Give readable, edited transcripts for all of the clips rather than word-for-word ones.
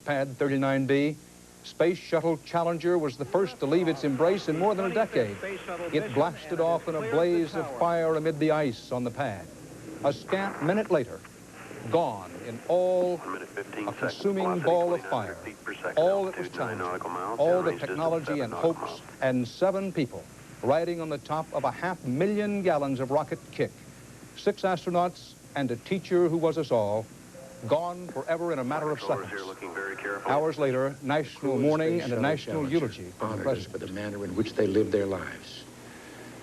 Pad 39B. Space Shuttle Challenger was the first to leave its embrace in more than a decade. It blasted off in a blaze of fire amid the ice on the pad. A scant minute later, gone in all a consuming ball of fire. All that was challenging, all the technology and hopes, and 7 people riding on the top of 500,000 gallons of rocket kick. 6 astronauts and a teacher who was us all, gone forever in a matter of seconds. Hours later, national mourning and a national eulogy from the president. For the manner in which they lived their lives.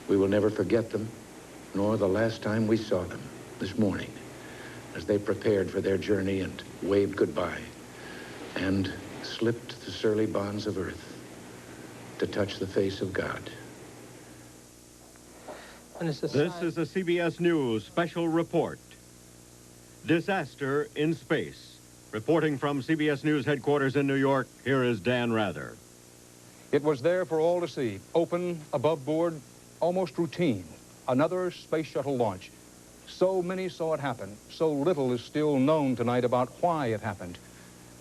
We will never forget them, nor the last time we saw them this morning, as they prepared for their journey and waved goodbye and slipped the surly bonds of earth to touch the face of God. This is a CBS News special report. Disaster in space. Reporting from CBS News headquarters in New York, here is Dan Rather. It was there for all to see. Open, above board, almost routine. Another space shuttle launch. So many saw it happen. So little is still known tonight about why it happened.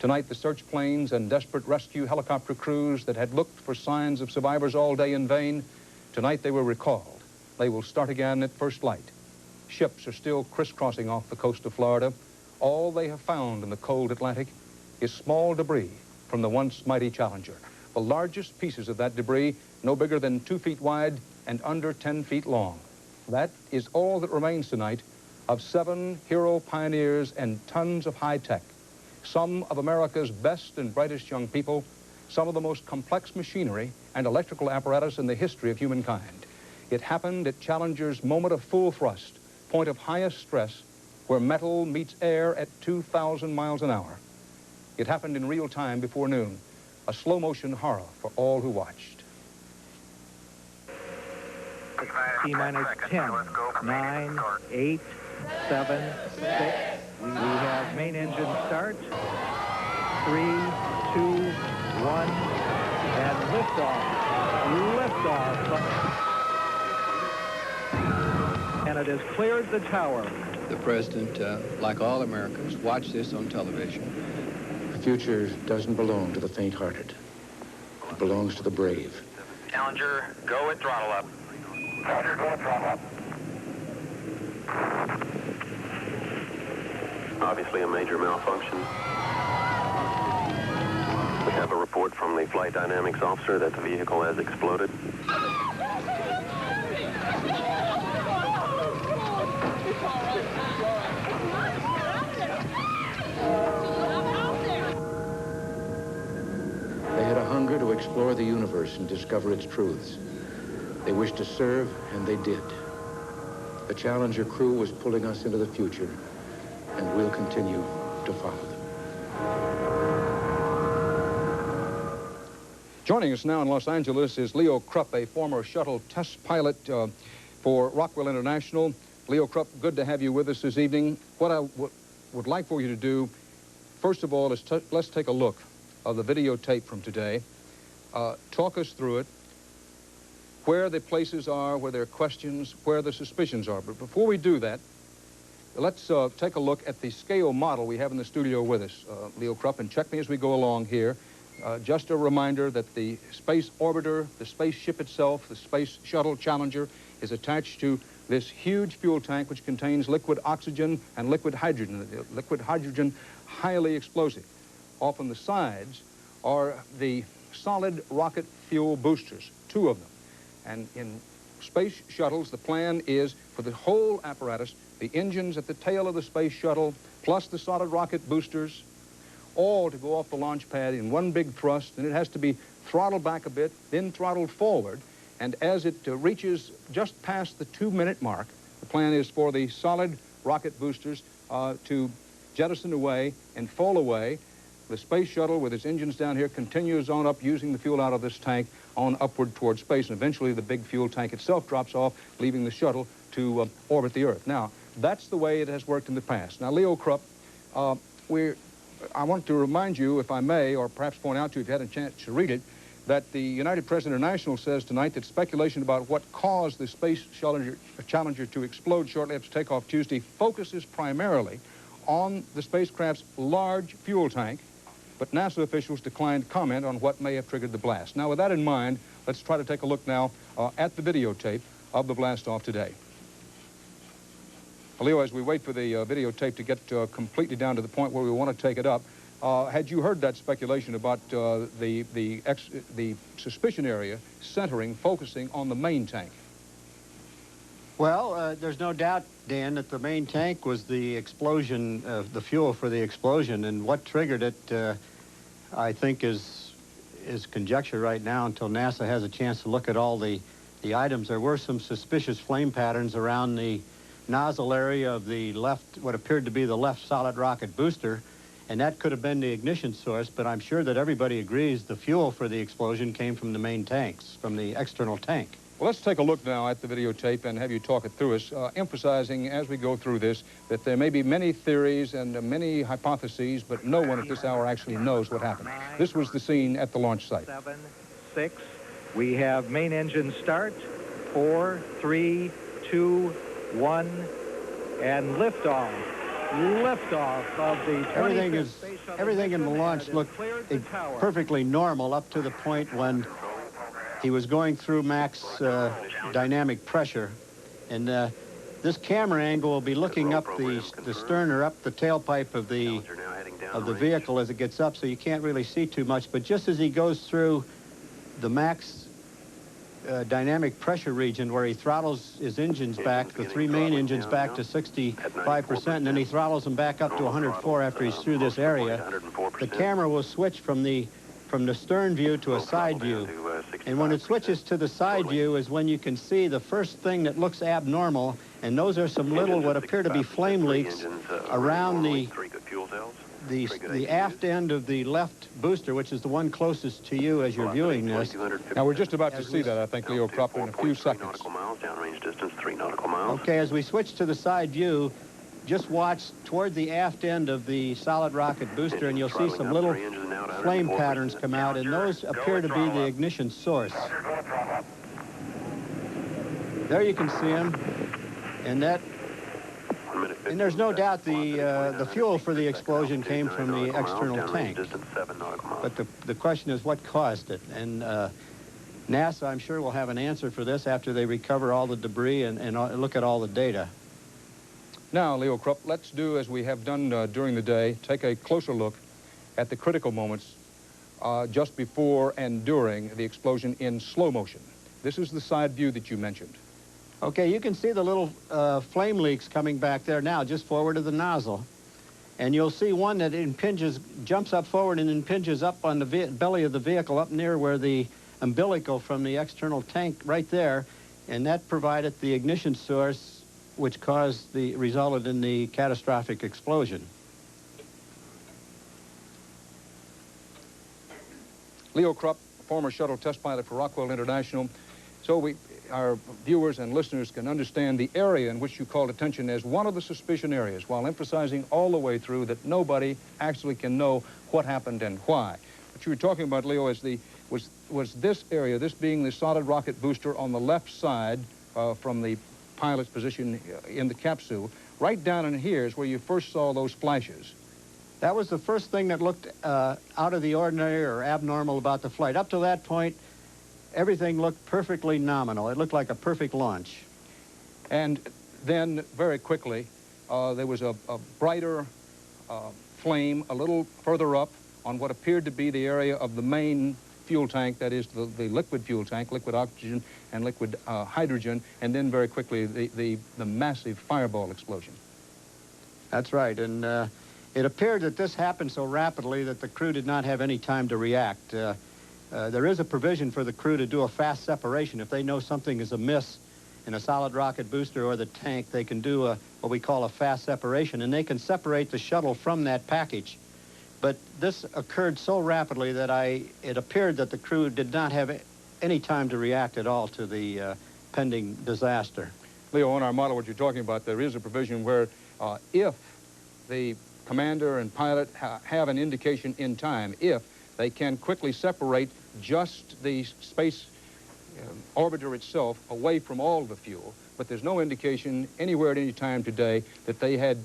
Tonight, the search planes and desperate rescue helicopter crews that had looked for signs of survivors all day in vain, tonight they were recalled. They will start again at first light. Ships are still crisscrossing off the coast of Florida. All they have found in the cold Atlantic is small debris from the once mighty Challenger. The largest pieces of that debris, no bigger than 2 feet wide and under 10 feet long. That is all that remains tonight of 7 hero pioneers and tons of high tech. Some of America's best and brightest young people, some of the most complex machinery and electrical apparatus in the history of humankind. It happened at Challenger's moment of full thrust, point of highest stress, where metal meets air at 2,000 miles an hour. It happened in real time before noon, a slow-motion horror for all who watched. T-minus 10, 9, 8, 7, 6. We have main engine start. 3, 2, 1, and liftoff. Liftoff. And it has cleared the tower. The president, like all Americans, watched this on television. The future doesn't belong to the faint-hearted. It belongs to the brave. Challenger, go with throttle up. Roger, go with throttle up. Obviously a major malfunction. We have a report from the flight dynamics officer that the vehicle has exploded. They had a hunger to explore the universe and discover its truths. They wished to serve, and they did. The Challenger crew was pulling us into the future, and we'll continue to follow them. Joining us now in Los Angeles is Leo Krupp, a former shuttle test pilot for Rockwell International. Leo Krupp, good to have you with us this evening. What I would like for you to do, first of all, is let's take a look of the videotape from today. Talk us through it, where the places are, where there are questions, where the suspicions are. But before we do that, let's take a look at the scale model we have in the studio with us, Leo Krupp, and check me as we go along here. Just a reminder that the space orbiter, the spaceship itself, the Space Shuttle Challenger, is attached to this huge fuel tank which contains liquid oxygen and liquid hydrogen. Liquid hydrogen, highly explosive. Off on the sides are the solid rocket fuel boosters, 2 of them. And in space shuttles, the plan is for the whole apparatus, the engines at the tail of the space shuttle, plus the solid rocket boosters, all to go off the launch pad in one big thrust, and it has to be throttled back a bit, then throttled forward, and as it reaches just past the 2-minute mark, the plan is for the solid rocket boosters to jettison away and fall away. The space shuttle, with its engines down here, continues on up using the fuel out of this tank on upward towards space, and eventually the big fuel tank itself drops off, leaving the shuttle to orbit the Earth. Now, that's the way it has worked in the past. Now, Leo Krupp, I want to remind you, if I may, or perhaps point out to you if you had a chance to read it, that the United Press International says tonight that speculation about what caused the Space Challenger to explode shortly after takeoff Tuesday focuses primarily on the spacecraft's large fuel tank but NASA officials declined comment on what may have triggered the blast. Now, with that in mind, let's try to take a look now at the videotape of the blast-off today. Leo, as we wait for the videotape to get completely down to the point where we want to take it up, had you heard that speculation about the suspicion area focusing on the main tank? Well, there's no doubt, Dan, that the main tank was the explosion, the fuel for the explosion, and what triggered it, I think, is conjecture right now until NASA has a chance to look at all the items. There were some suspicious flame patterns around the nozzle area of the left, what appeared to be the left solid rocket booster, and that could have been the ignition source, but I'm sure that everybody agrees the fuel for the explosion came from the main tanks, from the external tank. Well, let's take a look now at the videotape and have you talk it through us, emphasizing as we go through this that there may be many theories and many hypotheses, but no one at this hour actually knows what happened. This was the scene at the launch site. 7, 6. We have main engine start. 4, 3, 2, 1, and liftoff. Liftoff of the everything in the launch looked perfectly normal up to the point when he was going through max dynamic pressure, and this camera angle will be looking up the stern or up the tailpipe of the vehicle as it gets up, so you can't really see too much. But just as he goes through the max dynamic pressure region where he throttles his engines back, the 3 main engines back to 65%, and then he throttles them back up to 104 after he's through this area, the camera will switch from the stern view to a side view. And when it switches to the side view is when you can see the first thing that looks abnormal, and those are some little what appear to be flame leaks around the aft end of the left booster, which is the one closest to you as you're viewing this. Now, we're just about to see that, I think, Leo Krupp, in a few seconds. Okay, as we switch to the side view, just watch toward the aft end of the solid rocket booster, and you'll see some little flame patterns come out, and those appear to be the ignition source. There you can see them, and there's no doubt the fuel for the explosion came from the external tank. But the question is what caused it, and NASA, I'm sure, will have an answer for this after they recover all the debris and look at all the data. Now, Leo Krupp, let's do as we have done during the day, take a closer look at the critical moments just before and during the explosion in slow motion. This is the side view that you mentioned. Okay, you can see the little flame leaks coming back there now, just forward of the nozzle. And you'll see one that impinges, jumps up forward and impinges up on the belly of the vehicle up near where the umbilical from the external tank right there, and that provided the ignition source which resulted in the catastrophic explosion. Leo Krupp, former shuttle test pilot for Rockwell International. So our viewers and listeners can understand the area in which you called attention as one of the suspicion areas, while emphasizing all the way through that nobody actually can know what happened and why. What you were talking about, Leo, is was this area, this being the solid rocket booster on the left side from the pilot's position in the capsule. Right down in here is where you first saw those flashes. That was the first thing that looked out of the ordinary or abnormal about the flight. Up to that point, everything looked perfectly nominal. It looked like a perfect launch. And then, very quickly, there was a brighter flame a little further up on what appeared to be the area of the main fuel tank, that is the liquid fuel tank, liquid oxygen and liquid hydrogen, and then very quickly the massive fireball explosion. That's right, and it appeared that this happened so rapidly that the crew did not have any time to react. There is a provision for the crew to do a fast separation. If they know something is amiss in a solid rocket booster or the tank, they can do what we call a fast separation, and they can separate the shuttle from that package. But this occurred so rapidly that it appeared that the crew did not have any time to react at all to the pending disaster. Leo, on our model, what you're talking about, there is a provision where if the commander and pilot have an indication in time, if they can quickly separate just the space orbiter itself away from all the fuel, but there's no indication anywhere at any time today that they had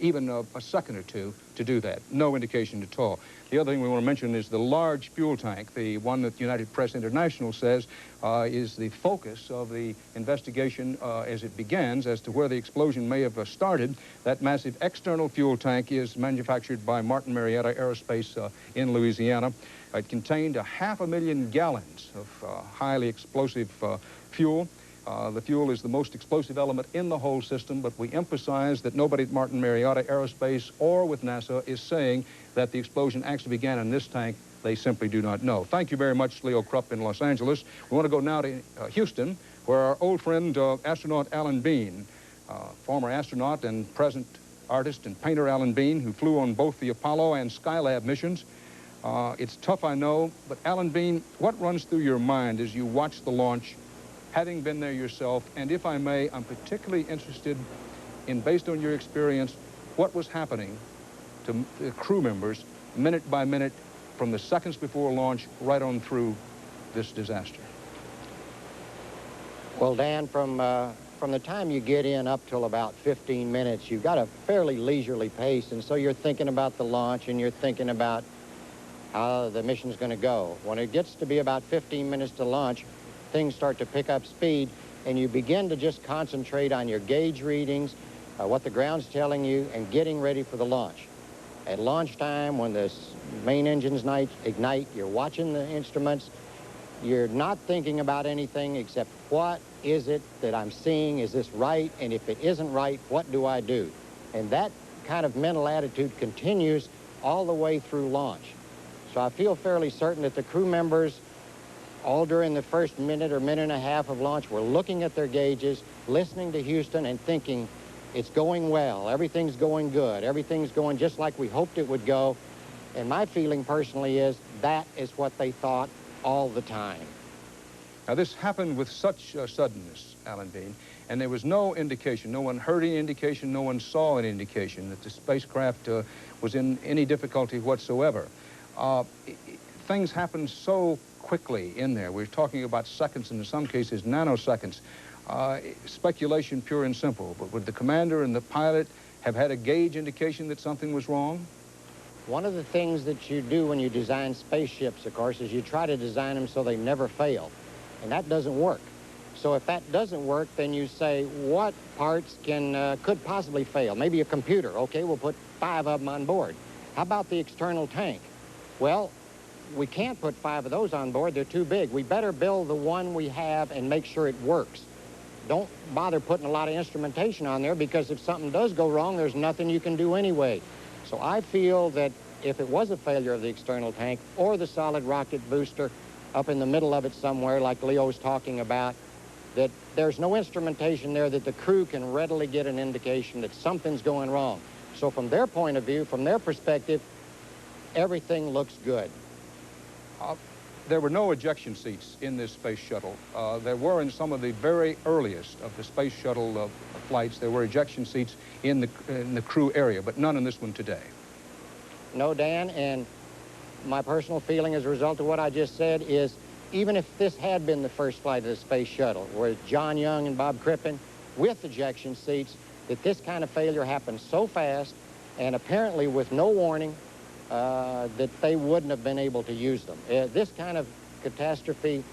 even a second or two to do that. No indication at all. The other thing we want to mention is the large fuel tank, the one that United Press International says is the focus of the investigation as it begins as to where the explosion may have started. That massive external fuel tank is manufactured by Martin Marietta Aerospace in Louisiana. It contained 500,000 gallons of highly explosive fuel. The fuel is the most explosive element in the whole system, but we emphasize that nobody at Martin Marietta Aerospace or with NASA is saying that the explosion actually began in this tank. They simply do not know. Thank you very much, Leo Krupp in Los Angeles. We want to go now to Houston, where our old friend, astronaut Alan Bean, former astronaut and present artist and painter Alan Bean, who flew on both the Apollo and Skylab missions. It's tough, I know, but Alan Bean, what runs through your mind as you watch the launch, having been there yourself? And if I may, I'm particularly interested in, based on your experience, what was happening to the crew members minute by minute from the seconds before launch right on through this disaster. Well, Dan, from the time you get in up till about 15 minutes, you've got a fairly leisurely pace, and so you're thinking about the launch and you're thinking about how the mission's going to go. When it gets to be about 15 minutes to launch, things start to pick up speed, and you begin to just concentrate on your gauge readings, what the ground's telling you, and getting ready for the launch. At launch time, when the main engines ignite, you're watching the instruments. You're not thinking about anything except, what is it that I'm seeing? Is this right? And if it isn't right, what do I do? And that kind of mental attitude continues all the way through launch. So I feel fairly certain that the crew members, all during the first minute or minute and a half of launch, were looking at their gauges, listening to Houston and thinking, it's going well, everything's going good, everything's going just like we hoped it would go. And my feeling personally is that is what they thought all the time. Now, this happened with such suddenness, Alan Bean, and there was no indication, no one heard any indication, no one saw any indication that the spacecraft was in any difficulty whatsoever. Things happened so quickly in there. We're talking about seconds, and in some cases nanoseconds. Speculation pure and simple, but would the commander and the pilot have had a gauge indication that something was wrong? One of the things that you do when you design spaceships, of course, is you try to design them so they never fail, and that doesn't work. So if that doesn't work, then you say, what parts could possibly fail? Maybe a computer. Okay, we'll put 5 of them on board. How about the external tank? Well, we can't put 5 of those on board. They're too big. We better build the one we have and make sure it works. Don't bother putting a lot of instrumentation on there, because if something does go wrong, there's nothing you can do anyway. So I feel that if it was a failure of the external tank or the solid rocket booster up in the middle of it somewhere, like Leo was talking about, that there's no instrumentation there that the crew can readily get an indication that something's going wrong. So from their point of view, from their perspective, everything looks good. There were no ejection seats in this space shuttle. There were in some of the very earliest of the space shuttle flights. There were ejection seats in the crew area, but none in this one today. No, Dan, and my personal feeling as a result of what I just said is, even if this had been the first flight of the space shuttle, where John Young and Bob Crippen with ejection seats, that this kind of failure happened so fast and apparently with no warning, that they wouldn't have been able to use them. This kind of catastrophe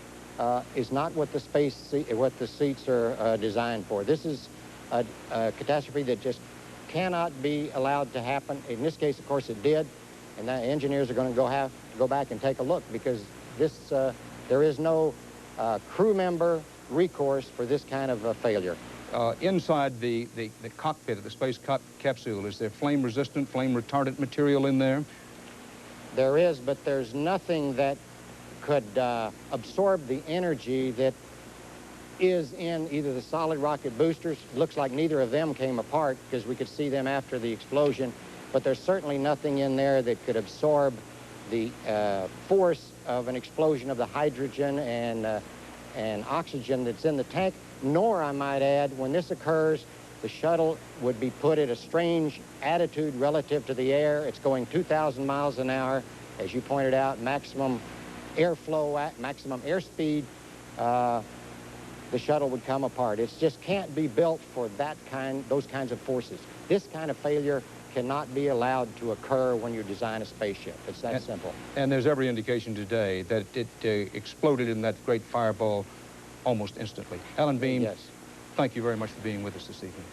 is not what the seats are designed for. This is a catastrophe that just cannot be allowed to happen. In this case, of course, it did, and the engineers are going to have to go back and take a look, because this there is no crew member recourse for this kind of failure. Inside the cockpit of the space capsule, is there flame-resistant, flame-retardant material in there? There is, but there's nothing that could absorb the energy that is in either the solid rocket boosters. Looks like neither of them came apart, because we could see them after the explosion, but there's certainly nothing in there that could absorb the force of an explosion of the hydrogen and oxygen that's in the tank. Nor, I might add, when this occurs, the shuttle would be put at a strange attitude relative to the air. It's going 2,000 miles an hour, as you pointed out, maximum airflow, maximum airspeed. the shuttle would come apart. It just can't be built for those kinds of forces. This kind of failure cannot be allowed to occur when you design a spaceship. It's that simple. And there's every indication today that it exploded in that great fireball almost instantly. Alan Beam, yes. Thank you very much for being with us this evening.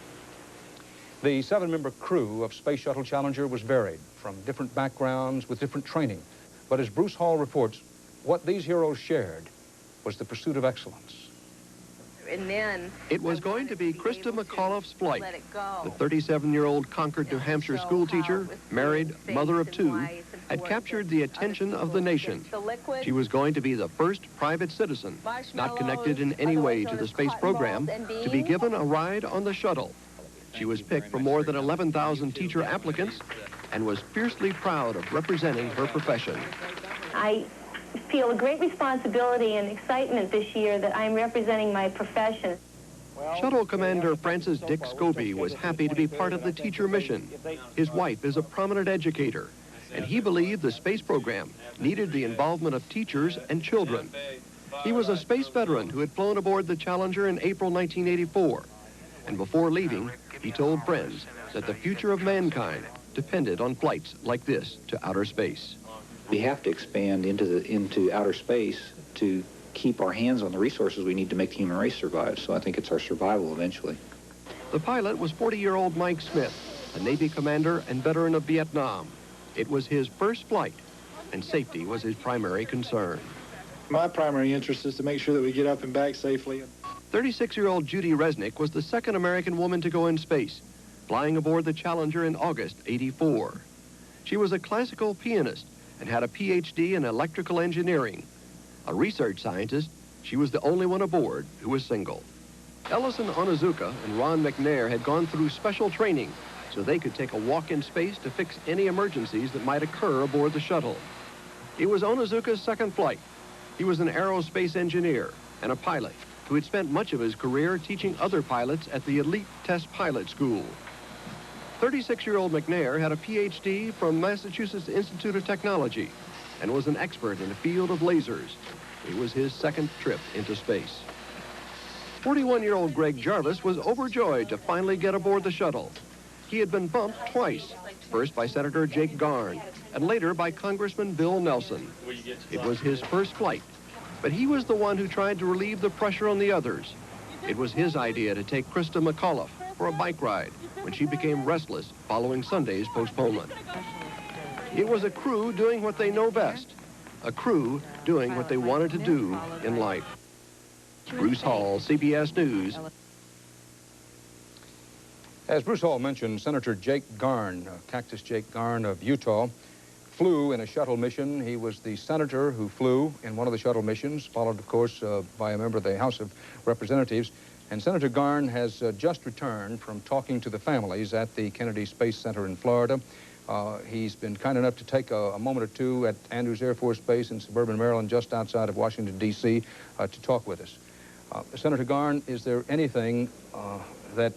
The 7-member crew of Space Shuttle Challenger was varied from different backgrounds with different training. But as Bruce Hall reports, what these heroes shared was the pursuit of excellence. And then it was going to be Krista McAuliffe's flight. The 37-year-old Concord, New Hampshire schoolteacher, married, mother of 2, had captured the attention of the nation. She was going to be the first private citizen, not connected in any way to the space program, to be given a ride on the shuttle. She was picked from more than 11,000 teacher applicants and was fiercely proud of representing her profession. I feel a great responsibility and excitement this year that I'm representing my profession. Shuttle Commander Francis Dick Scobie was happy to be part of the teacher mission. His wife is a prominent educator, and he believed the space program needed the involvement of teachers and children. He was a space veteran who had flown aboard the Challenger in April 1984, and before leaving, he told friends that the future of mankind depended on flights like this to outer space. We have to expand into outer space to keep our hands on the resources we need to make the human race survive. So I think it's our survival eventually. The pilot was 40-year-old Mike Smith, a Navy commander and veteran of Vietnam. It was his first flight, and safety was his primary concern. My primary interest is to make sure that we get up and back safely. 36-year-old Judy Resnick was the second American woman to go in space, flying aboard the Challenger in August '84. She was a classical pianist and had a PhD in electrical engineering. A research scientist, she was the only one aboard who was single. Ellison Onizuka and Ron McNair had gone through special training so they could take a walk in space to fix any emergencies that might occur aboard the shuttle. It was Onizuka's second flight. He was an aerospace engineer and a pilot who had spent much of his career teaching other pilots at the elite test pilot school. 36-year-old McNair had a PhD from Massachusetts Institute of Technology and was an expert in the field of lasers. It was his second trip into space. 41-year-old Greg Jarvis was overjoyed to finally get aboard the shuttle. He had been bumped twice, first by Senator Jake Garn and later by Congressman Bill Nelson. It was his first flight, but he was the one who tried to relieve the pressure on the others. It was his idea to take Krista McAuliffe for a bike ride when she became restless following Sunday's postponement. It was a crew doing what they know best, a crew doing what they wanted to do in life. Bruce Hall, CBS News. As Bruce Hall mentioned, Senator Jake Garn, Cactus Jake Garn of Utah, flew in a shuttle mission. He was the senator who flew in one of the shuttle missions, followed, of course, by a member of the House of Representatives. And Senator Garn has just returned from talking to the families at the Kennedy Space Center in Florida. He's been kind enough to take a moment or two at Andrews Air Force Base in suburban Maryland, just outside of Washington, D.C., to talk with us. Senator Garn, is there anything that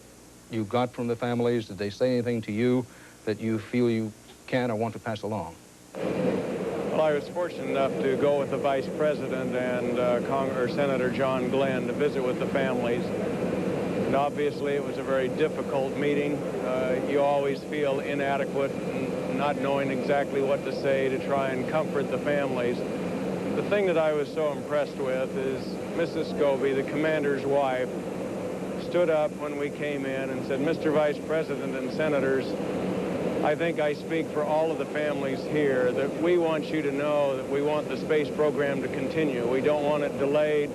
you got from the families? Did they say anything to you that you feel you can or want to pass along? Well, I was fortunate enough to go with the Vice President and Senator John Glenn to visit with the families. And obviously, it was a very difficult meeting. You always feel inadequate and not knowing exactly what to say to try and comfort the families. The thing that I was so impressed with is Mrs. Scobie, the commander's wife, stood up when we came in and said, "Mr. Vice President and Senators, I think I speak for all of the families here that we want you to know that we want the space program to continue. We don't want it delayed.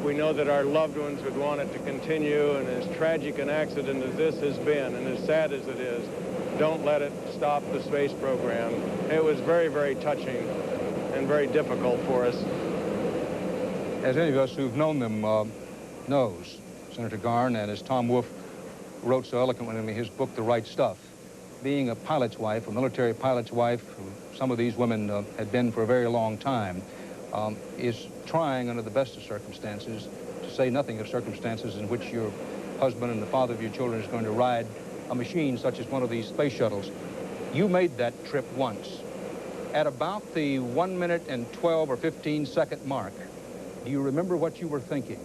We know that our loved ones would want it to continue, and as tragic an accident as this has been, and as sad as it is, don't let it stop the space program." It was very, very touching and very difficult for us. As any of us who've known them knows, Senator Garn, and as Tom Wolfe wrote so eloquently in his book, The Right Stuff, being a pilot's wife, a military pilot's wife, who some of these women had been for a very long time, is trying under the best of circumstances, to say nothing of circumstances in which your husband and the father of your children is going to ride a machine such as one of these space shuttles. You made that trip once. At about the 1 minute and 12 or 15 second mark, do you remember what you were thinking?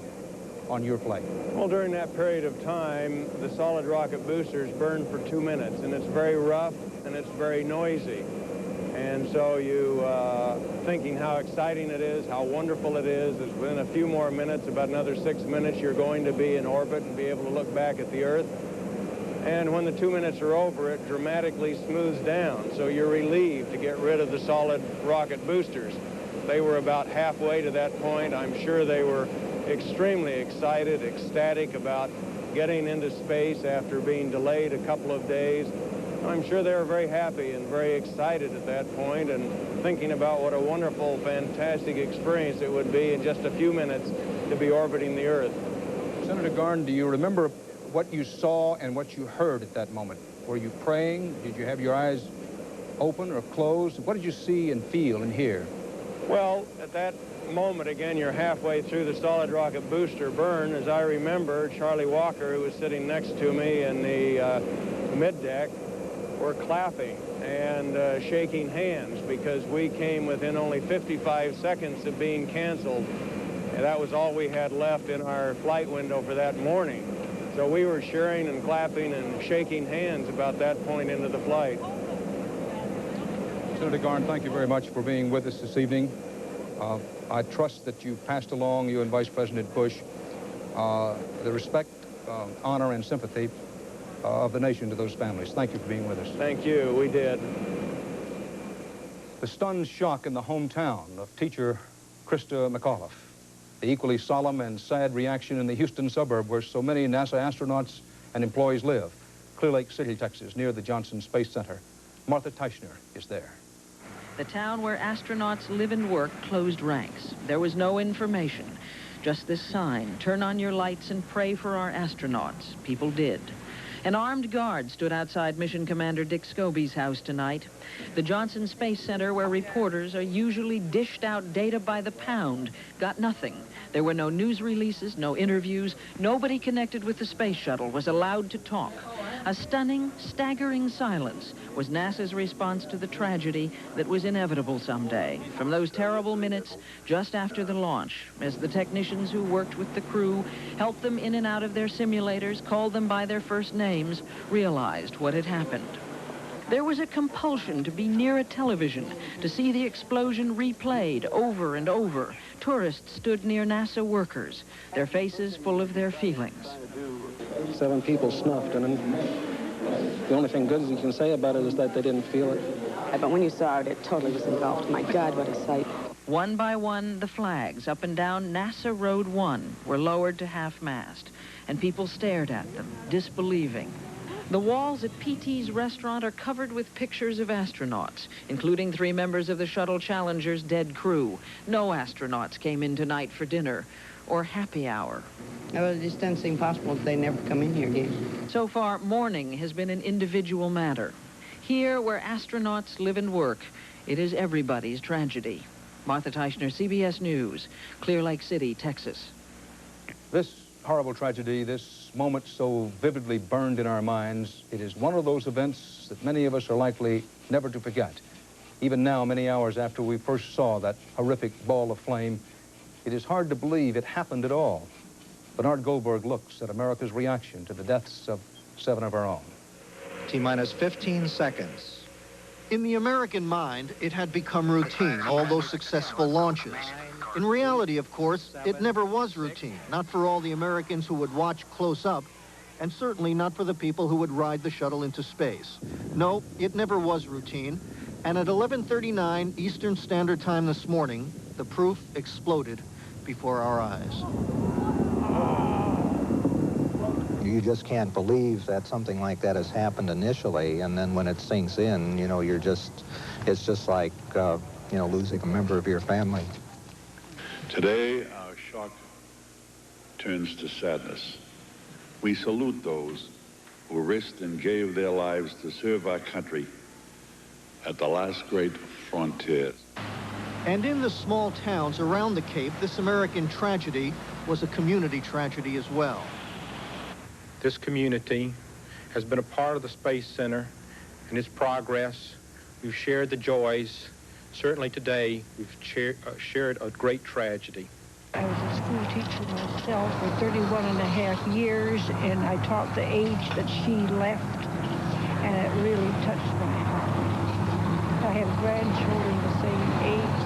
on your flight? Well, during that period of time, the solid rocket boosters burned for 2 minutes, and it's very rough and it's very noisy. And so you, thinking how exciting it is, how wonderful it is within a few more minutes, about another 6 minutes, you're going to be in orbit and be able to look back at the Earth. And when the 2 minutes are over, it dramatically smooths down. So you're relieved to get rid of the solid rocket boosters. They were about halfway to that point. I'm sure they were extremely excited, ecstatic about getting into space after being delayed a couple of days. I'm sure they were very happy and very excited at that point and thinking about what a wonderful, fantastic experience it would be in just a few minutes to be orbiting the Earth. Senator Garn, do you remember what you saw and what you heard at that moment? Were you praying? Did you have your eyes open or closed? What did you see and feel and hear? Well, at that moment, again, you're halfway through the solid rocket booster burn. As I remember, Charlie Walker, who was sitting next to me in the mid-deck, were clapping and shaking hands because we came within only 55 seconds of being canceled. And that was all we had left in our flight window for that morning. So we were cheering and clapping and shaking hands about that point into the flight. Senator Garn, thank you very much for being with us this evening. I trust that you passed along, you and Vice President Bush, the respect, honor, and sympathy of the nation to those families. Thank you for being with us. Thank you. We did. The stunned shock in the hometown of teacher Krista McAuliffe. The equally solemn and sad reaction in the Houston suburb where so many NASA astronauts and employees live, Clear Lake City, Texas, near the Johnson Space Center. Martha Teichner is there. The town where astronauts live and work closed ranks. There was no information, just this sign, turn on your lights and pray for our astronauts. People did. An armed guard stood outside Mission Commander Dick Scobie's house tonight. The Johnson Space Center, where reporters are usually dished out data by the pound, got nothing. There were no news releases, no interviews. Nobody connected with the Space Shuttle was allowed to talk. A stunning, staggering silence was NASA's response to the tragedy that was inevitable someday. From those terrible minutes just after the launch, as the technicians who worked with the crew helped them in and out of their simulators, called them by their first names, realized what had happened. There was a compulsion to be near a television, to see the explosion replayed over and over. Tourists stood near NASA workers, their faces full of their feelings. 7 people snuffed, and the only thing good you can say about it is that they didn't feel it. But when you saw it, it totally was engulfed. My God, what a sight. One by one, the flags up and down NASA Road 1 were lowered to half-mast, and people stared at them, disbelieving. The walls at PT's restaurant are covered with pictures of astronauts, including 3 members of the Shuttle Challenger's dead crew. No astronauts came in tonight for dinner or happy hour. Well, it just doesn't seem possible that they never come in here again. So far, mourning has been an individual matter. Here, where astronauts live and work, it is everybody's tragedy. Martha Teichner, CBS News, Clear Lake City, Texas. This horrible tragedy, this moment so vividly burned in our minds, it is one of those events that many of us are likely never to forget. Even now, many hours after we first saw that horrific ball of flame, it is hard to believe it happened at all. Bernard Goldberg looks at America's reaction to the deaths of 7 of our own. T-minus 15 seconds. In the American mind, it had become routine, all those successful launches. In reality, of course, it never was routine, not for all the Americans who would watch close up, and certainly not for the people who would ride the shuttle into space. No, it never was routine, and at 11:39 Eastern Standard Time this morning, the proof exploded before our eyes. You just can't believe that something like that has happened initially, and then when it sinks in, you know, it's just like, you know, losing a member of your family. Today, our shock turns to sadness. We salute those who risked and gave their lives to serve our country at the last great frontier. And in the small towns around the Cape, this American tragedy was a community tragedy as well. This community has been a part of the Space Center and its progress. We've shared the joys. Certainly today, we've shared a great tragedy. I was a school teacher myself for 31 and a half years, and I taught the age that she left, and it really touched my heart. I have grandchildren the same age.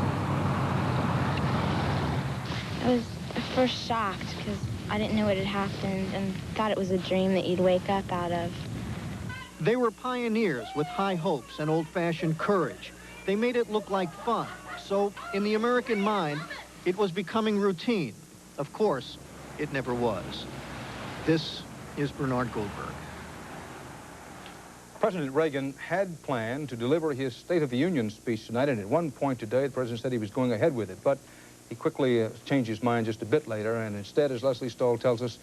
I was at first shocked because I didn't know what had happened and thought it was a dream that you'd wake up out of. They were pioneers with high hopes and old-fashioned courage. They made it look like fun. So, in the American mind, it was becoming routine. Of course, it never was. This is Bernard Goldberg. President Reagan had planned to deliver his State of the Union speech tonight, and at one point today, the president said he was going ahead with it, but he quickly changed his mind just a bit later, and instead, as Leslie Stahl tells us,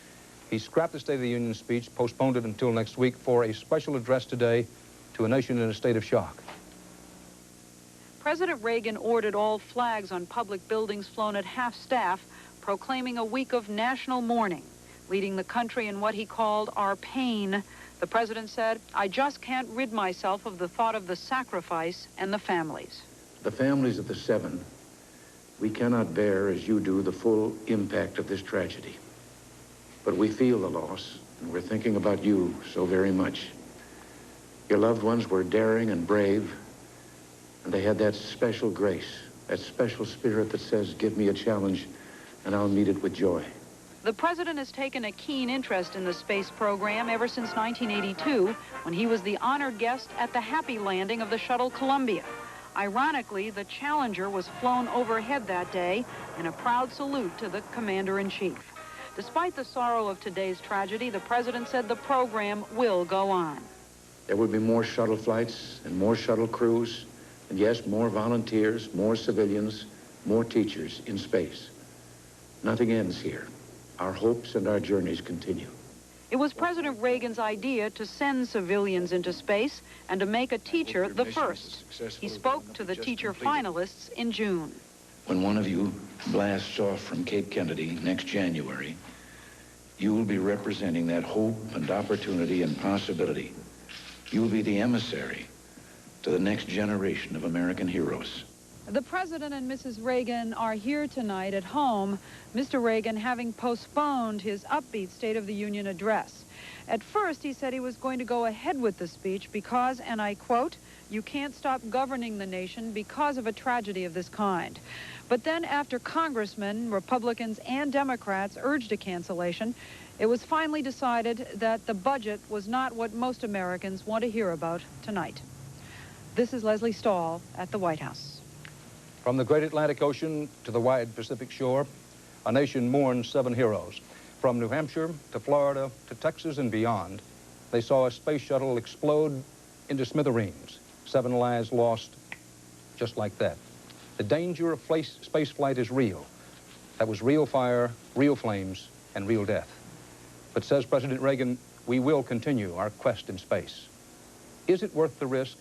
he scrapped the State of the Union speech, postponed it until next week for a special address today to a nation in a state of shock. President Reagan ordered all flags on public buildings flown at half-staff, proclaiming a week of national mourning, leading the country in what he called our pain. The president said, "I just can't rid myself of the thought of the sacrifice and the families." The families of the 7, we cannot bear, as you do, the full impact of this tragedy. But we feel the loss, and we're thinking about you so very much. Your loved ones were daring and brave, and they had that special grace, that special spirit that says, give me a challenge, and I'll meet it with joy. The president has taken a keen interest in the space program ever since 1982, when he was the honored guest at the happy landing of the shuttle Columbia. Ironically, the Challenger was flown overhead that day in a proud salute to the commander-in-chief. Despite the sorrow of today's tragedy, the president said the program will go on. There will be more shuttle flights and more shuttle crews, and yes, more volunteers, more civilians, more teachers in space. Nothing ends here. Our hopes and our journeys continue. It was President Reagan's idea to send civilians into space and to make a teacher the first. He spoke to the teacher finalists in June. When one of you blasts off from Cape Kennedy next January, you will be representing that hope and opportunity and possibility. You will be the emissary to the next generation of American heroes. The President and Mrs. Reagan are here tonight at home, Mr. Reagan having postponed his upbeat State of the Union address. At first, he said he was going to go ahead with the speech because, and I quote, "You can't stop governing the nation because of a tragedy of this kind." But then after congressmen, Republicans and Democrats urged a cancellation, it was finally decided that the budget was not what most Americans want to hear about tonight. This is Leslie Stahl at the White House. From the great Atlantic Ocean to the wide Pacific shore, a nation mourns 7 heroes. From New Hampshire to Florida to Texas and beyond, they saw a space shuttle explode into smithereens. 7 lives lost just like that. The danger of space flight is real. That was real fire, real flames, and real death. But says President Reagan, we will continue our quest in space. Is it worth the risk?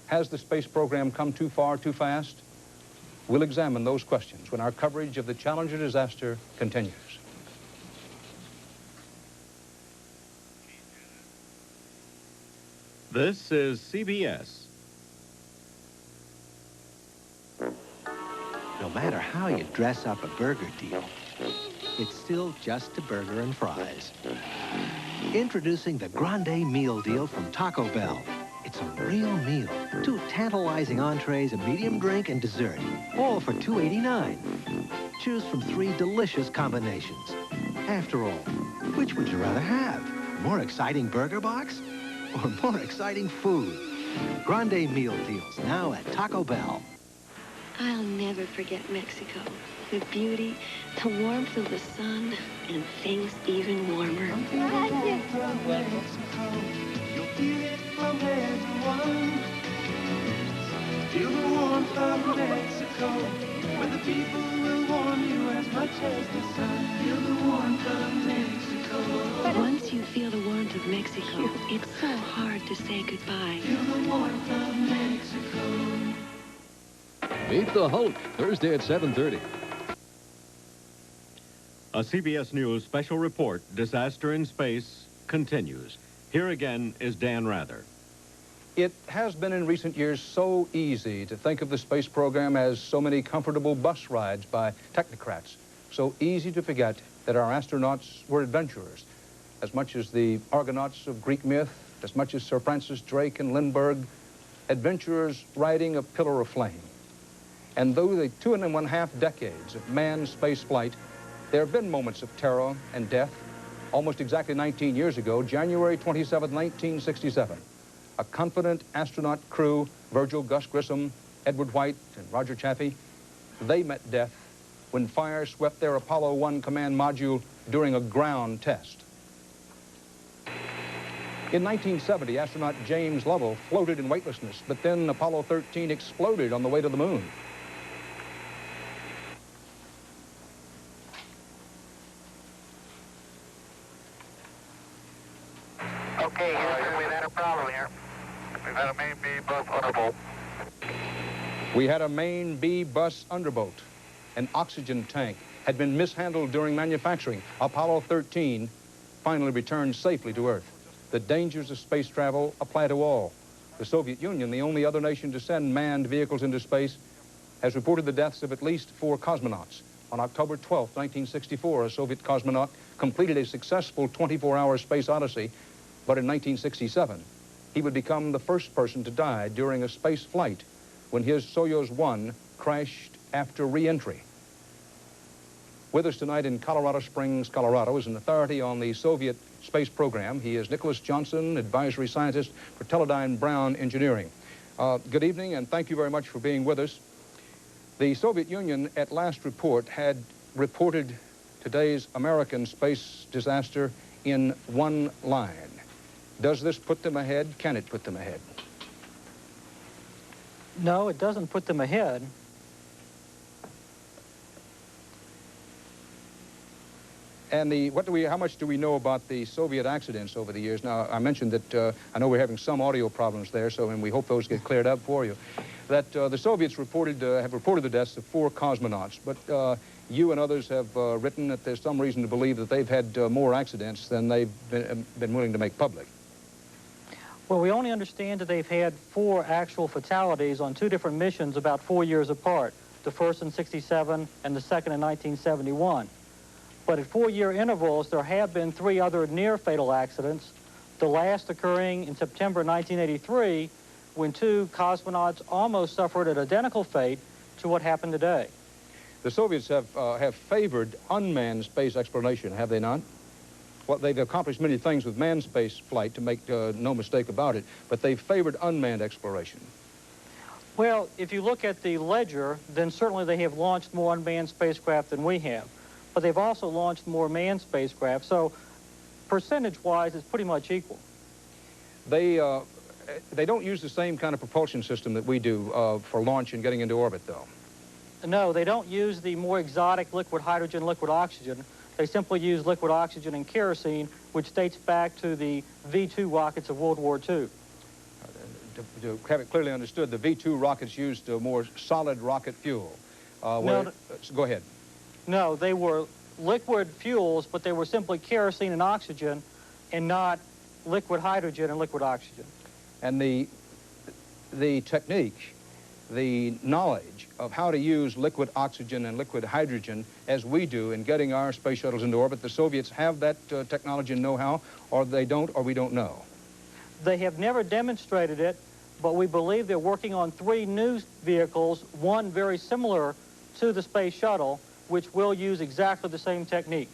Has the space program come too far, too fast? We'll examine those questions when our coverage of the Challenger disaster continues. This is CBS. No matter how you dress up a burger deal, it's still just a burger and fries. Introducing the Grande Meal Deal from Taco Bell. It's a real meal. 2 tantalizing entrees, a medium drink, and dessert. All for $2.89. Choose from 3 delicious combinations. After all, which would you rather have? More exciting burger box? Or more exciting food? Grande Meal Deals, now at Taco Bell. I'll never forget Mexico. The beauty, the warmth of the sun, and things even warmer. You'll feel it from everyone. Feel the warmth of Mexico, where the people will warm you as much as the sun. Feel the warmth of Mexico. Once you feel the warmth of Mexico, it's so hard to say goodbye. Feel the warmth of Mexico. Meet the Hulk, Thursday at 7:30. A CBS News special report, Disaster in Space, continues. Here again is Dan Rather. It has been in recent years so easy to think of the space program as so many comfortable bus rides by technocrats so easy to forget that our astronauts were adventurers, as much as the Argonauts of Greek myth, as much as Sir Francis Drake and Lindbergh, adventurers riding a pillar of flame. And though the 2.5 decades of manned space flight, there have been moments of terror and death. Almost exactly 19 years ago, January 27, 1967, a confident astronaut crew, Virgil Gus Grissom, Edward White, and Roger Chaffee, they met death when fire swept their Apollo 1 command module during a ground test. In 1970, astronaut James Lovell floated in weightlessness, but then Apollo 13 exploded on the way to the moon. Okay, Houston, we've had a problem here. We've had a main B bus underboat. We had a main B bus underboat. An oxygen tank had been mishandled during manufacturing. Apollo 13 finally returned safely to Earth. The dangers of space travel apply to all. The Soviet Union, the only other nation to send manned vehicles into space, has reported the deaths of at least 4 cosmonauts. On October 12, 1964, a Soviet cosmonaut completed a successful 24-hour space odyssey, but in 1967, he would become the first person to die during a space flight when his Soyuz 1 crashed after re-entry. With us tonight in Colorado Springs, Colorado, is an authority on the Soviet space program. He is Nicholas Johnson, advisory scientist for Teledyne Brown Engineering. Good evening, and thank you very much for being with us. The Soviet Union, at last report, had reported today's American space disaster in one line. Does this put them ahead? Can it put them ahead? No, it doesn't put them ahead. And how much do we know about the Soviet accidents over the years? Now, I mentioned that I know we're having some audio problems there, and we hope those get cleared up for you. That the Soviets have reported the deaths of 4 cosmonauts, but you and others have written that there's some reason to believe that they've had more accidents than they've been willing to make public. Well, we only understand that they've had 4 actual fatalities on 2 different missions about 4 years apart, the first in '67 and the second in 1971. But at 4-year intervals, there have been 3 other near-fatal accidents, the last occurring in September 1983, when 2 cosmonauts almost suffered an identical fate to what happened today. The Soviets have favored unmanned space exploration, have they not? Well, they've accomplished many things with manned space flight, to make no mistake about it, but they've favored unmanned exploration. Well, if you look at the ledger, then certainly they have launched more unmanned spacecraft than we have. But they've also launched more manned spacecraft, so percentage-wise, it's pretty much equal. They don't use the same kind of propulsion system that we do for launch and getting into orbit, though. No, they don't use the more exotic liquid hydrogen, liquid oxygen. They simply use liquid oxygen and kerosene, which dates back to the V-2 rockets of World War II. To have it clearly understood, the V-2 rockets used more solid rocket fuel. Go ahead. No, they were liquid fuels, but they were simply kerosene and oxygen, and not liquid hydrogen and liquid oxygen. And the technique, the knowledge of how to use liquid oxygen and liquid hydrogen as we do in getting our space shuttles into orbit, the Soviets have that technology and know-how, or they don't, or we don't know. They have never demonstrated it, but we believe they're working on 3 new vehicles, one very similar to the Space Shuttle, which will use exactly the same technique.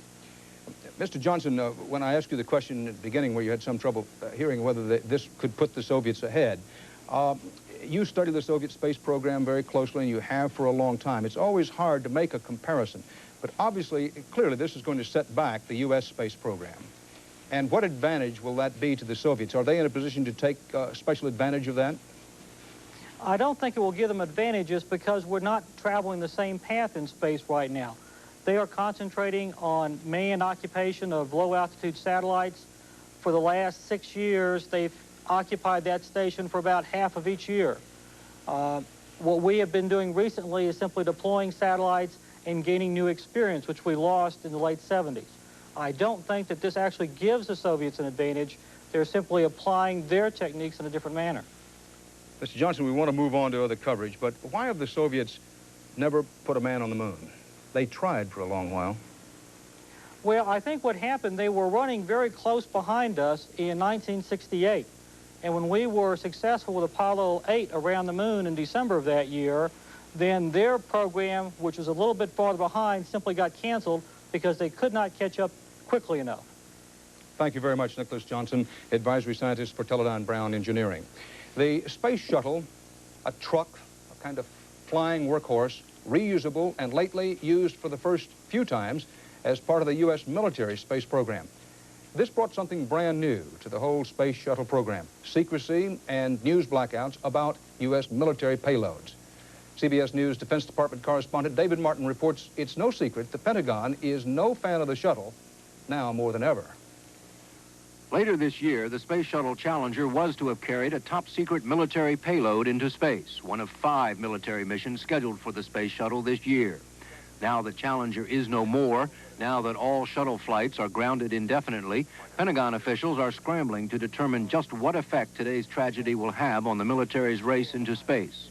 Mr. Johnson, when I asked you the question at the beginning where you had some trouble hearing whether this could put the Soviets ahead, you study the Soviet space program very closely, and you have for a long time. It's always hard to make a comparison, but obviously, clearly, this is going to set back the U.S. space program. And what advantage will that be to the Soviets? Are they in a position to take special advantage of that? I don't think it will give them advantages because we're not traveling the same path in space right now. They are concentrating on manned occupation of low-altitude satellites. For the last 6 years, they've occupied that station for about half of each year. What we have been doing recently is simply deploying satellites and gaining new experience, which we lost in the late 70s. I don't think that this actually gives the Soviets an advantage. They're simply applying their techniques in a different manner. Mr. Johnson, we want to move on to other coverage, but why have the Soviets never put a man on the moon? They tried for a long while. Well, I think what happened, they were running very close behind us in 1968. And when we were successful with Apollo 8 around the moon in December of that year, then their program, which was a little bit farther behind, simply got canceled because they could not catch up quickly enough. Thank you very much, Nicholas Johnson, Advisory Scientist for Teledyne Brown Engineering. The Space Shuttle, a truck, a kind of flying workhorse, reusable and lately used for the first few times as part of the U.S. military space program. This brought something brand new to the whole Space Shuttle program, secrecy and news blackouts about U.S. military payloads. CBS News Defense Department correspondent David Martin reports it's no secret the Pentagon is no fan of the shuttle, now more than ever. Later this year, the Space Shuttle Challenger was to have carried a top-secret military payload into space, one of 5 military missions scheduled for the Space Shuttle this year. Now the Challenger is no more, now that all shuttle flights are grounded indefinitely, Pentagon officials are scrambling to determine just what effect today's tragedy will have on the military's race into space.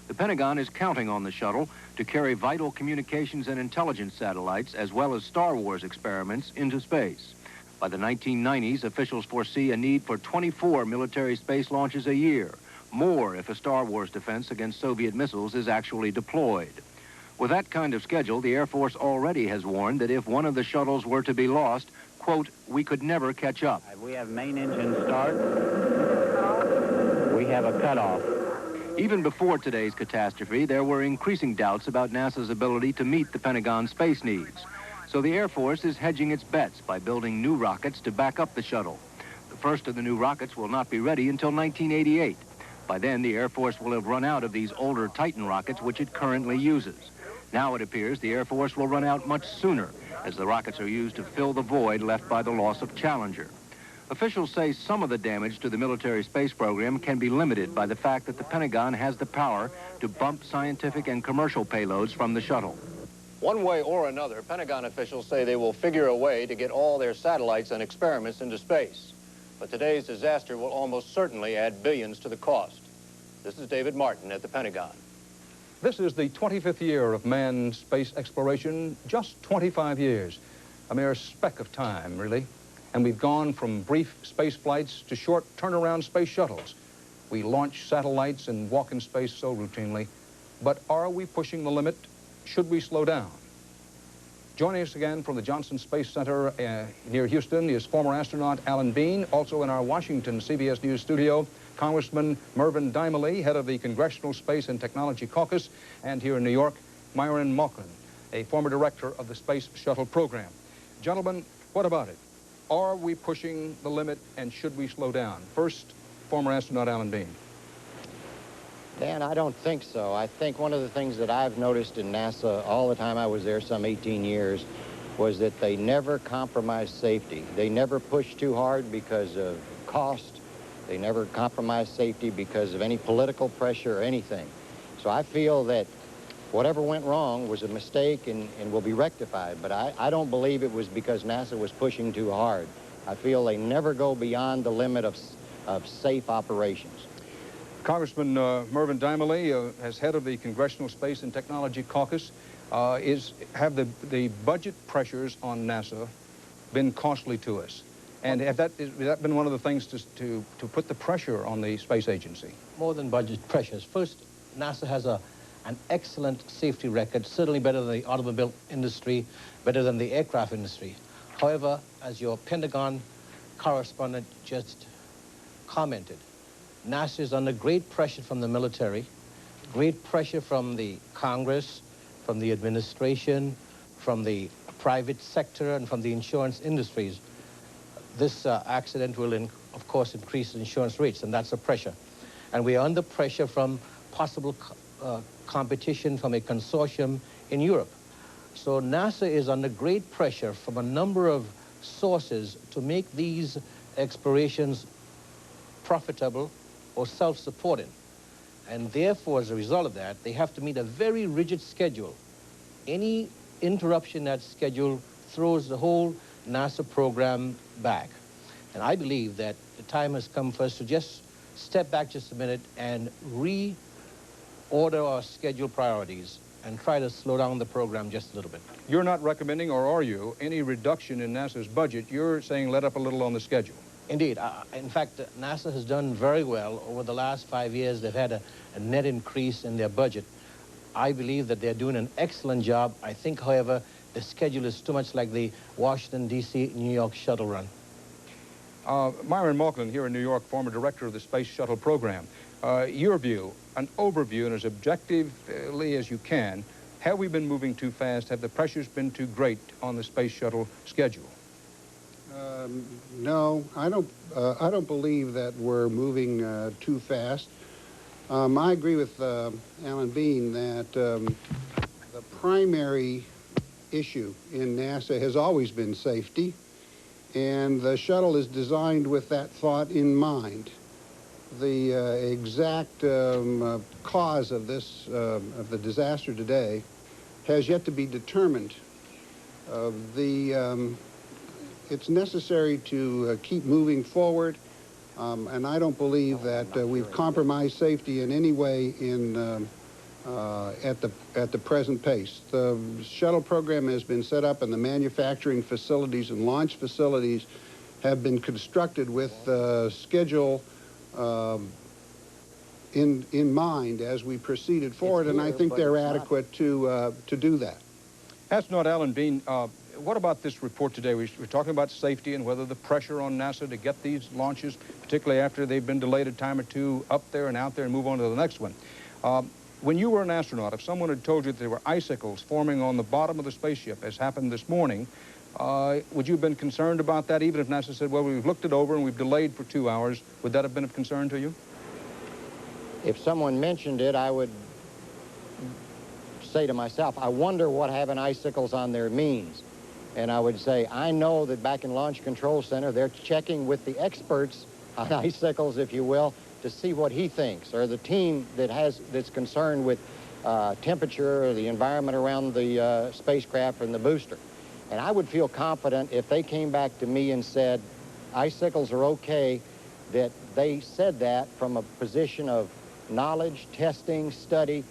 The Pentagon is counting on the shuttle to carry vital communications and intelligence satellites, as well as Star Wars experiments, into space. By the 1990s, officials foresee a need for 24 military space launches a year, more if a Star Wars defense against Soviet missiles is actually deployed. With that kind of schedule, the Air Force already has warned that if one of the shuttles were to be lost, quote, we could never catch up. We have main engine start. We have a cutoff. Even before today's catastrophe, there were increasing doubts about NASA's ability to meet the Pentagon's space needs. So the Air Force is hedging its bets by building new rockets to back up the shuttle. The first of the new rockets will not be ready until 1988. By then, the Air Force will have run out of these older Titan rockets, which it currently uses. Now it appears the Air Force will run out much sooner, as the rockets are used to fill the void left by the loss of Challenger. Officials say some of the damage to the military space program can be limited by the fact that the Pentagon has the power to bump scientific and commercial payloads from the shuttle. One way or another, Pentagon officials say they will figure a way to get all their satellites and experiments into space. But today's disaster will almost certainly add billions to the cost. This is David Martin at the Pentagon. This is the 25th year of manned space exploration, just 25 years. A mere speck of time, really. And we've gone from brief space flights to short turnaround space shuttles. We launch satellites and walk in space so routinely. But are we pushing the limit? Should we slow down? Joining us again from the Johnson Space Center near Houston is former astronaut Alan Bean. Also in our Washington CBS News studio, Congressman Mervyn Dimely, head of the Congressional Space and Technology Caucus, and here in New York, Myron Malkin, a former director of the Space Shuttle program. Gentlemen, what about it? Are we pushing the limit, and should we slow down? First, former astronaut Alan Bean. Dan, I don't think so. I think one of the things that I've noticed in NASA all the time I was there, some 18 years, was that they never compromised safety. They never pushed too hard because of cost. They never compromised safety because of any political pressure or anything. So I feel that whatever went wrong was a mistake and will be rectified. But I don't believe it was because NASA was pushing too hard. I feel they never go beyond the limit of safe operations. Congressman Mervyn Dimely, as head of the Congressional Space and Technology Caucus, have the budget pressures on NASA been costly to us? And has that been one of the things to put the pressure on the space agency? More than budget pressures. First, NASA has an excellent safety record, certainly better than the automobile industry, better than the aircraft industry. However, as your Pentagon correspondent just commented, NASA is under great pressure from the military, great pressure from the Congress, from the administration, from the private sector, and from the insurance industries. This accident will, of course, increase insurance rates, and that's a pressure. And we are under pressure from possible competition from a consortium in Europe. So NASA is under great pressure from a number of sources to make these explorations profitable or self-supporting. And therefore, as a result of that, they have to meet a very rigid schedule. Any interruption in that schedule throws the whole NASA program back. And I believe that the time has come for us to just step back just a minute and reorder our schedule priorities and try to slow down the program just a little bit. You're not recommending, or are you, any reduction in NASA's budget? You're saying let up a little on the schedule. Indeed. In fact, NASA has done very well. Over the last 5 years, they've had a net increase in their budget. I believe that they're doing an excellent job. I think, however, the schedule is too much like the Washington, D.C., New York shuttle run. Myron Malkin here in New York, former director of the Space Shuttle program. Your view, an overview, and as objectively as you can, have we been moving too fast? Have the pressures been too great on the Space Shuttle schedule? No, I don't believe that we're moving too fast. I agree with Alan Bean that the primary issue in NASA has always been safety, and the shuttle is designed with that thought in mind. The exact cause of of the disaster today has yet to be determined. It's necessary to keep moving forward, and I don't believe that we've compromised safety in any way at the present pace. The shuttle program has been set up, and the manufacturing facilities and launch facilities have been constructed with schedule in mind as we proceeded forward, and I think they're adequate to do that. Astronaut Alan Bean, what about this report today? We're talking about safety and whether the pressure on NASA to get these launches, particularly after they've been delayed a time or two, up there and out there and move on to the next one. When you were an astronaut, if someone had told you that there were icicles forming on the bottom of the spaceship, as happened this morning, would you have been concerned about that, even if NASA said, well, we've looked it over and we've delayed for 2 hours? Would that have been of concern to you? If someone mentioned it, I would say to myself, I wonder what having icicles on there means. And I would say, I know that back in Launch Control Center, they're checking with the experts on icicles, if you will, to see what he thinks, or the team that's concerned with temperature or the environment around the spacecraft and the booster. And I would feel confident if they came back to me and said, icicles are okay, that they said that from a position of knowledge, testing, study.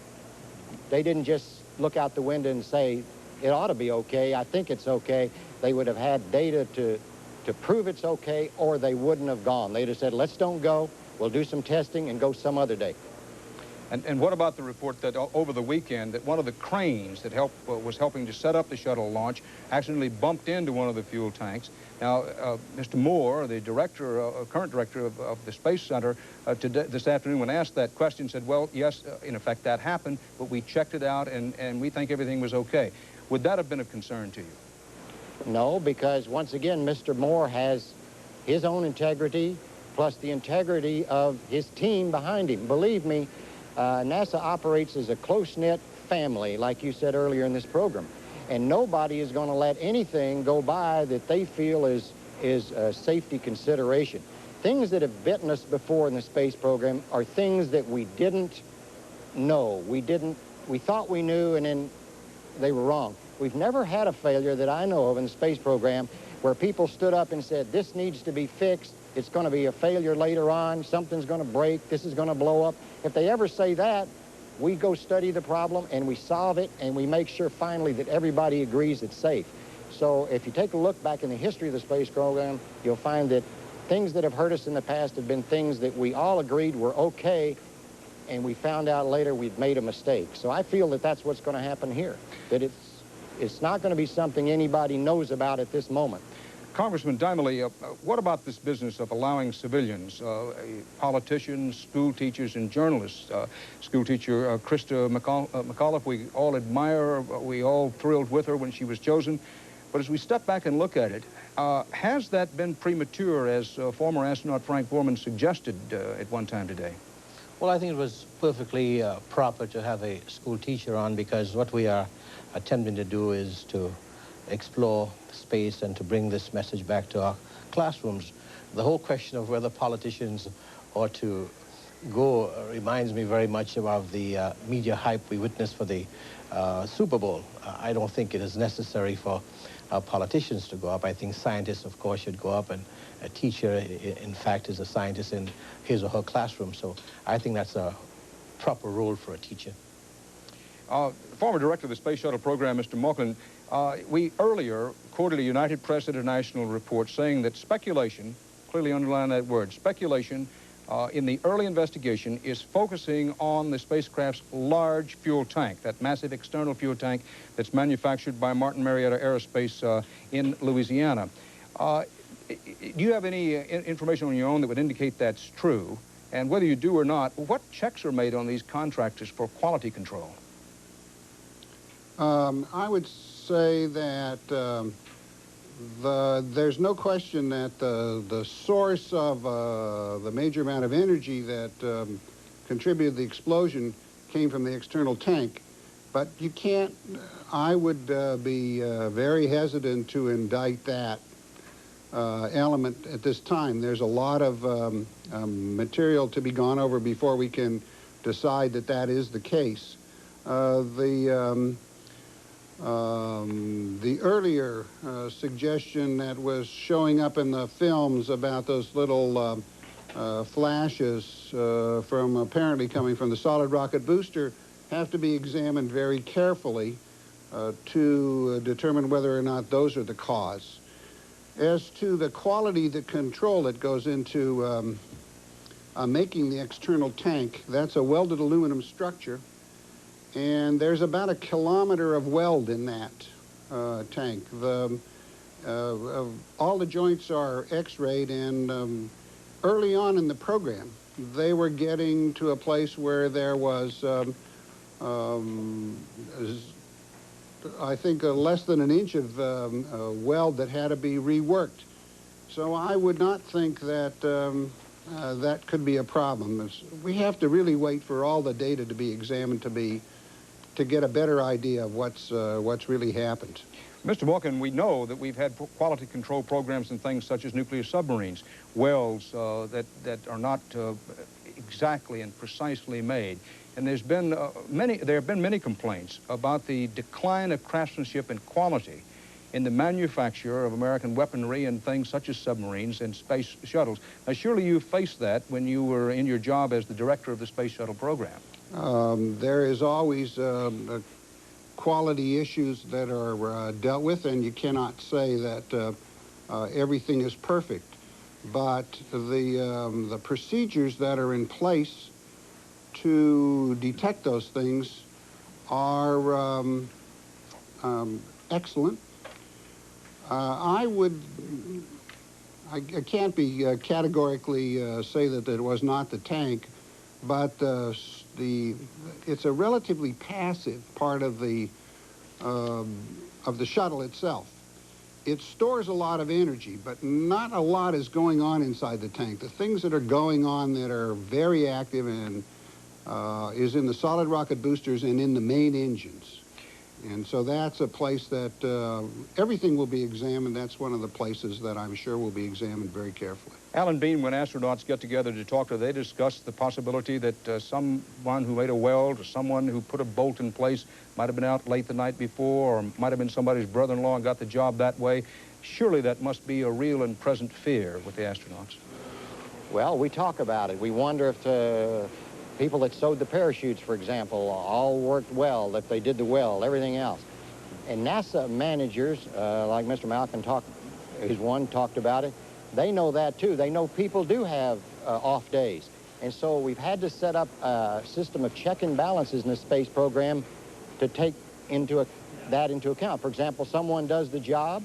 They didn't just look out the window and say, it ought to be okay, I think it's okay. They would have had data to prove it's okay, or they wouldn't have gone. They'd have said, let's don't go, we'll do some testing and go some other day. And what about the report that over the weekend that one of the cranes that was helping to set up the shuttle launch accidentally bumped into one of the fuel tanks? Now, Mr. Moore, the current director of the Space Center, this afternoon when asked that question said, well, yes, in effect that happened, but we checked it out and we think everything was okay. Would that have been of concern to you? No, because once again, Mr. Moore has his own integrity, plus the integrity of his team behind him. Believe me, NASA operates as a close-knit family, like you said earlier in this program. And nobody is going to let anything go by that they feel is a safety consideration. Things that have bitten us before in the space program are things that we didn't know. We thought we knew, and then they were wrong. We've never had a failure that I know of in the space program where people stood up and said, this needs to be fixed, it's going to be a failure later on, something's going to break, this is going to blow up. If they ever say that, we go study the problem and we solve it, and we make sure finally that everybody agrees it's safe. So if you take a look back in the history of the space program, you'll find that things that have hurt us in the past have been things that we all agreed were okay, and we found out later we'd made a mistake. So I feel that that's what's going to happen here, that it's not going to be something anybody knows about at this moment. Congressman Dimely, what about this business of allowing civilians, politicians, school teachers, and journalists? School teacher Krista McAuliffe, we all admire, we all thrilled with her when she was chosen. But as we step back and look at it, has that been premature, as former astronaut Frank Borman suggested at one time today? Well, I think it was perfectly proper to have a school teacher on, because what we are attempting to do is to explore space and to bring this message back to our classrooms. The whole question of whether politicians ought to go reminds me very much about the media hype we witnessed for the Super Bowl. I don't think it is necessary for politicians to go up. I think scientists, of course, should go up, and a teacher, in fact, is a scientist in his or her classroom. So I think that's a proper role for a teacher. Former director of the Space Shuttle program, Mr. Malkin, we earlier quoted a United Press International report saying that speculation, clearly underline that word, speculation in the early investigation is focusing on the spacecraft's large fuel tank, that massive external fuel tank that's manufactured by Martin Marietta Aerospace in Louisiana. Do you have any information on your own that would indicate that's true? And whether you do or not, what checks are made on these contractors for quality control? I would say that there's no question that the source of the major amount of energy that contributed to the explosion came from the external tank. But you can't, I would be very hesitant to indict that element at this time. There's a lot of material to be gone over before we can decide that that is the case. The earlier suggestion that was showing up in the films about those little flashes from apparently coming from the solid rocket booster have to be examined very carefully to determine whether or not those are the cause. As to the quality, the control that goes into making the external tank, that's a welded aluminum structure. And there's about 1 kilometer of weld in that tank. All the joints are X-rayed, and early on in the program, they were getting to a place where there was, I think, less than an inch of weld that had to be reworked. So I would not think that that could be a problem. We have to really wait for all the data to be examined to get a better idea of what's really happened. Mr. Malkin, we know that we've had quality control programs in things such as nuclear submarines, welds that are not exactly and precisely made. And there have been many complaints about the decline of craftsmanship and quality in the manufacture of American weaponry and things such as submarines and space shuttles. Now, surely you faced that when you were in your job as the director of the Space Shuttle program. There is always quality issues that are dealt with, and you cannot say that everything is perfect. But the procedures that are in place to detect those things are excellent. I can't be categorically say that it was not the tank, but it's a relatively passive part of the shuttle itself. It stores a lot of energy, but not a lot is going on inside the tank. The things that are going on that are very active and is in the solid rocket boosters and in the main engines. And so that's a place that everything will be examined. That's one of the places that I'm sure will be examined very carefully. Alan Bean, when astronauts get together to talk, do they discuss the possibility that someone who made a weld or someone who put a bolt in place might have been out late the night before, or might have been somebody's brother-in-law and got the job that way? Surely that must be a real and present fear with the astronauts. Well, we talk about it. We wonder if the people that sewed the parachutes, for example, all worked well, that they did the weld, everything else. And NASA managers, like Mr. Malkin talked about it, they know that too. They know people do have off days. And so we've had to set up a system of check and balances in the space program to take that into account. For example, someone does the job,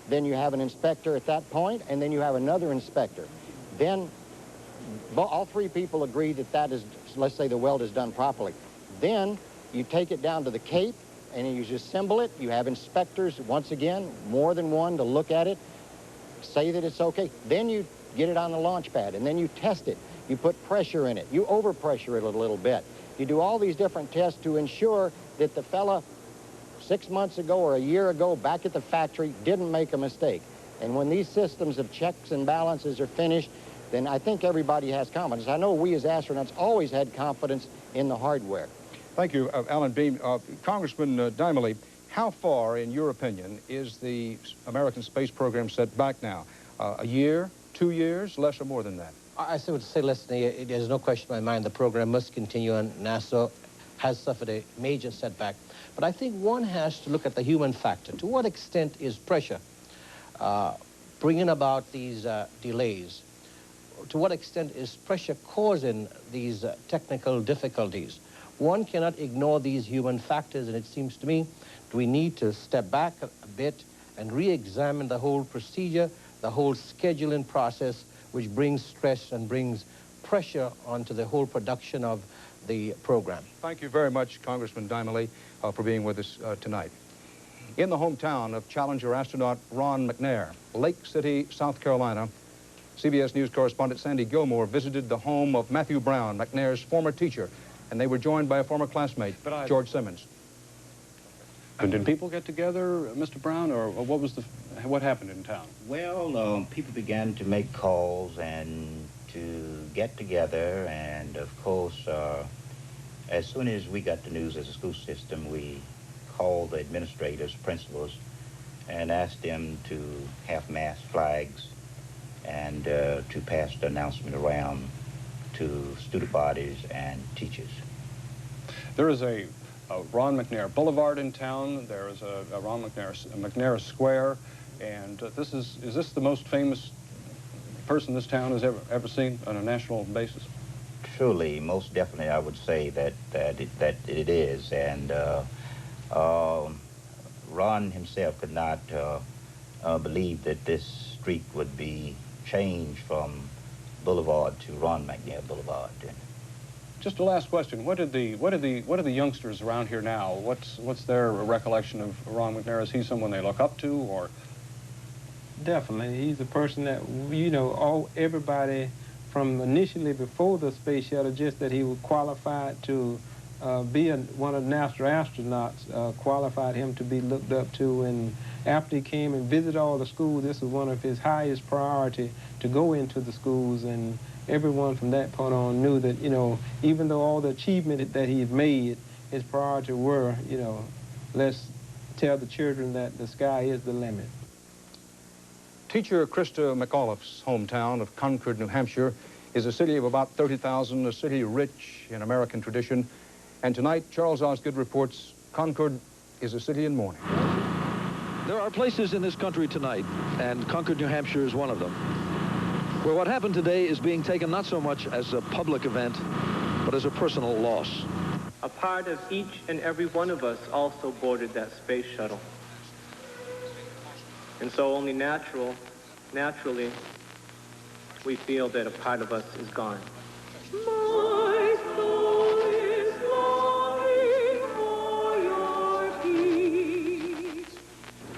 then you have an inspector at that point, and then you have another inspector. Then all three people agree that is, let's say the weld is done properly. Then you take it down to the Cape and you assemble it. You have inspectors, once again, more than one, to look at it, say that it's okay. Then you get it on the launch pad and then you test it. You put pressure in it. You overpressure it a little bit. You do all these different tests to ensure that the fella 6 months ago or a year ago back at the factory didn't make a mistake. And when these systems of checks and balances are finished, then I think everybody has confidence. I know we as astronauts always had confidence in the hardware. Thank you, Alan Beam. Congressman Dimely, how far, in your opinion, is the American space program set back now? A year, 2 years, less or more than that? I would say less than a year. There's no question in my mind the program must continue, and NASA has suffered a major setback. But I think one has to look at the human factor. To what extent is pressure bringing about these delays? To what extent is pressure causing these technical difficulties? One cannot ignore these human factors, and it seems to me we need to step back a bit and re-examine the whole procedure, the whole scheduling process, which brings stress and brings pressure onto the whole production of the program. Thank you very much, Congressman Dimely, for being with us tonight. In the hometown of Challenger astronaut Ron McNair, Lake City, South Carolina, CBS News correspondent Sandy Gilmore visited the home of Matthew Brown, McNair's former teacher, and they were joined by a former classmate, George Simmons. And did people get together, Mr. Brown, or what happened in town? Well, people began to make calls and to get together, and of course, as soon as we got the news as a school system, we called the administrators, principals, and asked them to have mass flags and to pass the announcement around to student bodies and teachers. There is a Ron McNair Boulevard in town. There is a Ron McNair Square, and is this the most famous person this town has ever seen on a national basis? Truly, most definitely, I would say that it is, and Ron himself could not believe that this street would be changed from Boulevard to Ron McNair Boulevard. Just a last question: what are the youngsters around here now? What's their recollection of Ron McNair? Is he someone they look up to, or? Definitely, he's a person that everybody from initially before the space shuttle, just that he was qualified to be one of the NASA astronauts, qualified him to be looked up to. And after he came and visited all the schools, this was one of his highest priority to go into the schools. And everyone from that point on knew that, even though all the achievement that he's made, his priority were, let's tell the children that the sky is the limit. Teacher Krista McAuliffe's hometown of Concord, New Hampshire, is a city of about 30,000, a city rich in American tradition. And tonight, Charles Osgood reports Concord is a city in mourning. There are places in this country tonight, and Concord, New Hampshire is one of them, where what happened today is being taken not so much as a public event, but as a personal loss. A part of each and every one of us also boarded that space shuttle. And so only naturally, we feel that a part of us is gone. My soul is longing for your peace.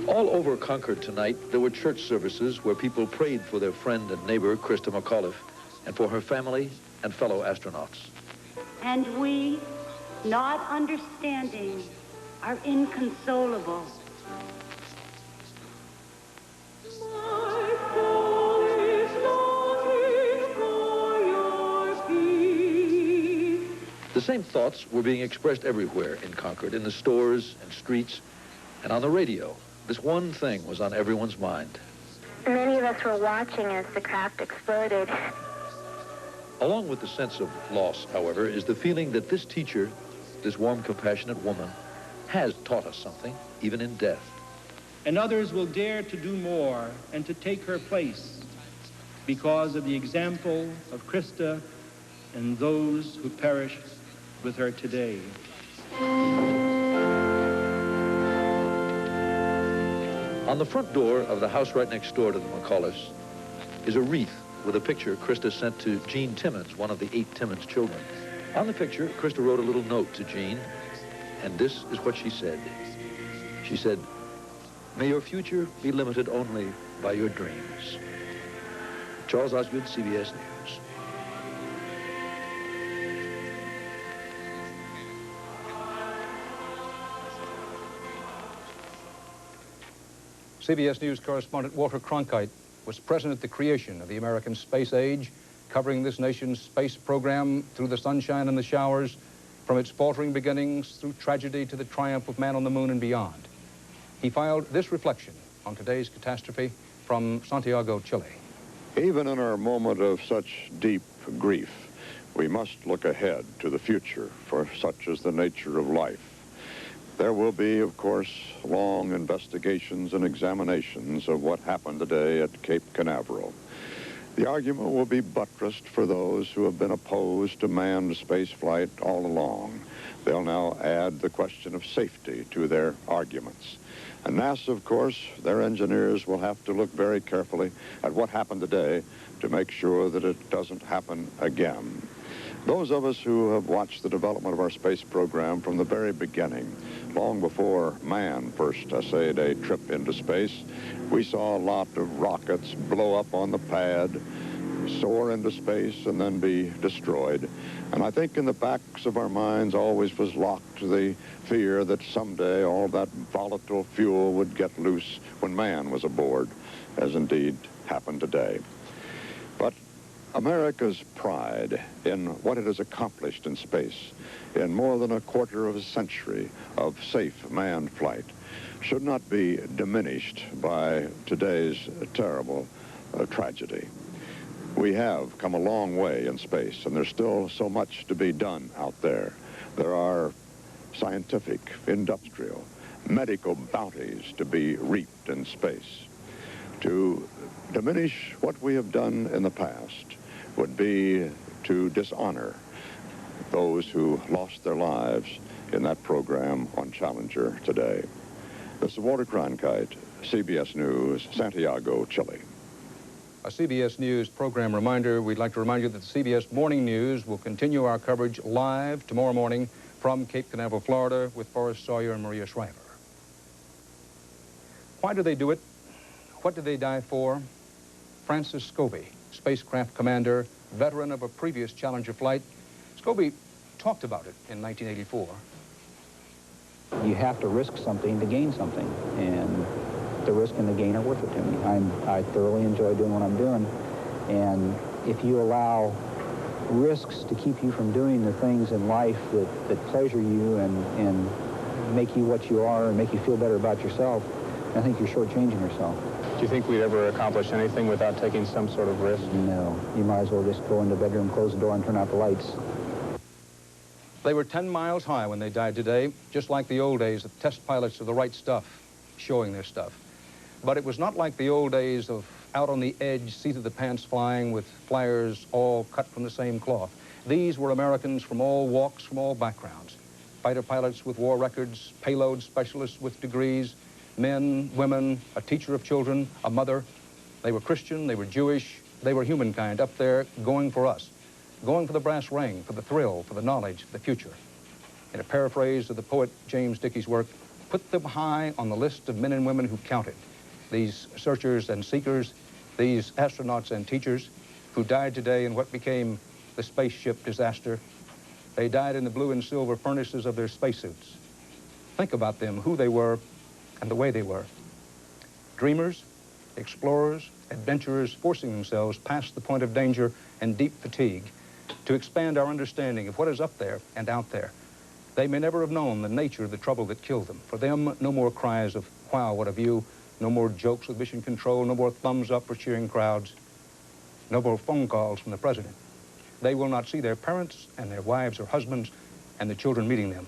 All over Concord tonight, there were church services where people prayed for their friend and neighbor, Krista McAuliffe, and for her family and fellow astronauts. And we, not understanding, are inconsolable. The same thoughts were being expressed everywhere in Concord, in the stores and streets, and on the radio. This one thing was on everyone's mind. Many of us were watching as the craft exploded. Along with the sense of loss, however, is the feeling that this teacher, this warm, compassionate woman, has taught us something, even in death. And others will dare to do more and to take her place because of the example of Krista and those who perished with her today. On the front door of the house right next door to the McAuliffes is a wreath with a picture Krista sent to Jean Timmons, one of the 8 Timmons children. On the picture, Krista wrote a little note to Jean, and this is what she said. She said, "May your future be limited only by your dreams." Charles Osgood, CBS News. CBS News correspondent Walter Cronkite was present at the creation of the American space age, covering this nation's space program through the sunshine and the showers, from its faltering beginnings through tragedy to the triumph of man on the moon and beyond. He filed this reflection on today's catastrophe from Santiago, Chile. Even in our moment of such deep grief, We must look ahead to the future, for such is the nature of life. There will be, of course, long investigations and examinations of what happened today at Cape Canaveral. The argument will be buttressed for those who have been opposed to manned space flight all along. They'll now add the question of safety to their arguments. And NASA, of course, their engineers will have to look very carefully at what happened today to make sure that it doesn't happen again. Those of us who have watched the development of our space program from the very beginning, long before man first essayed a trip into space, we saw a lot of rockets blow up on the pad, soar into space, and then be destroyed. And I think in the backs of our minds always was locked the fear that someday all that volatile fuel would get loose when man was aboard, as indeed happened today. But America's pride in what it has accomplished in space in more than a quarter of a century of safe manned flight should not be diminished by today's terrible tragedy. We have come a long way in space, and there's still so much to be done out there. There are scientific, industrial, medical bounties to be reaped in space. To diminish what we have done in the past would be to dishonor those who lost their lives in that program on Challenger today. This is Walter Cronkite, CBS News, Santiago, Chile. A CBS News program reminder, we'd like to remind you that the CBS Morning News will continue our coverage live tomorrow morning from Cape Canaveral, Florida, with Forrest Sawyer and Maria Shriver. Why do they do it? What did they die for? Francis Scobie, spacecraft commander, veteran of a previous Challenger flight. Scobie talked about it in 1984. You have to risk something to gain something, and the risk and the gain are worth it to me. I thoroughly enjoy doing what I'm doing, and if you allow risks to keep you from doing the things in life that pleasure you and make you what you are and make you feel better about yourself, I think you're shortchanging yourself. Do you think we'd ever accomplish anything without taking some sort of risk? No. You might as well just go in the bedroom, close the door, and turn out the lights. They were 10 miles high when they died today, just like the old days of test pilots of the right stuff, showing their stuff. But it was not like the old days of out on the edge, seat of the pants flying with flyers all cut from the same cloth. These were Americans from all walks, from all backgrounds. Fighter pilots with war records, payload specialists with degrees, men, women, a teacher of children, a mother. They were Christian, they were Jewish, they were humankind up there going for us, going for the brass ring, for the thrill, for the knowledge, for the future. In a paraphrase of the poet James Dickey's work, put them high on the list of men and women who counted. These searchers and seekers, these astronauts and teachers who died today in what became the spaceship disaster. They died in the blue and silver furnaces of their spacesuits. Think about them, who they were, and the way they were. Dreamers, explorers, adventurers forcing themselves past the point of danger and deep fatigue to expand our understanding of what is up there and out there. They may never have known the nature of the trouble that killed them. For them, no more cries of, wow, what a view, no more jokes with mission control, no more thumbs up for cheering crowds, no more phone calls from the president. They will not see their parents and their wives or husbands and the children meeting them.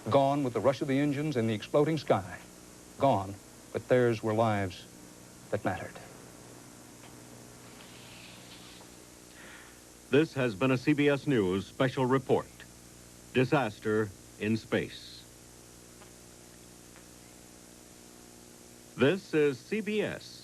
Gone with the rush of the engines and the exploding sky. Gone, but theirs were lives that mattered. This has been a CBS News special report. Disaster in Space. This is CBS.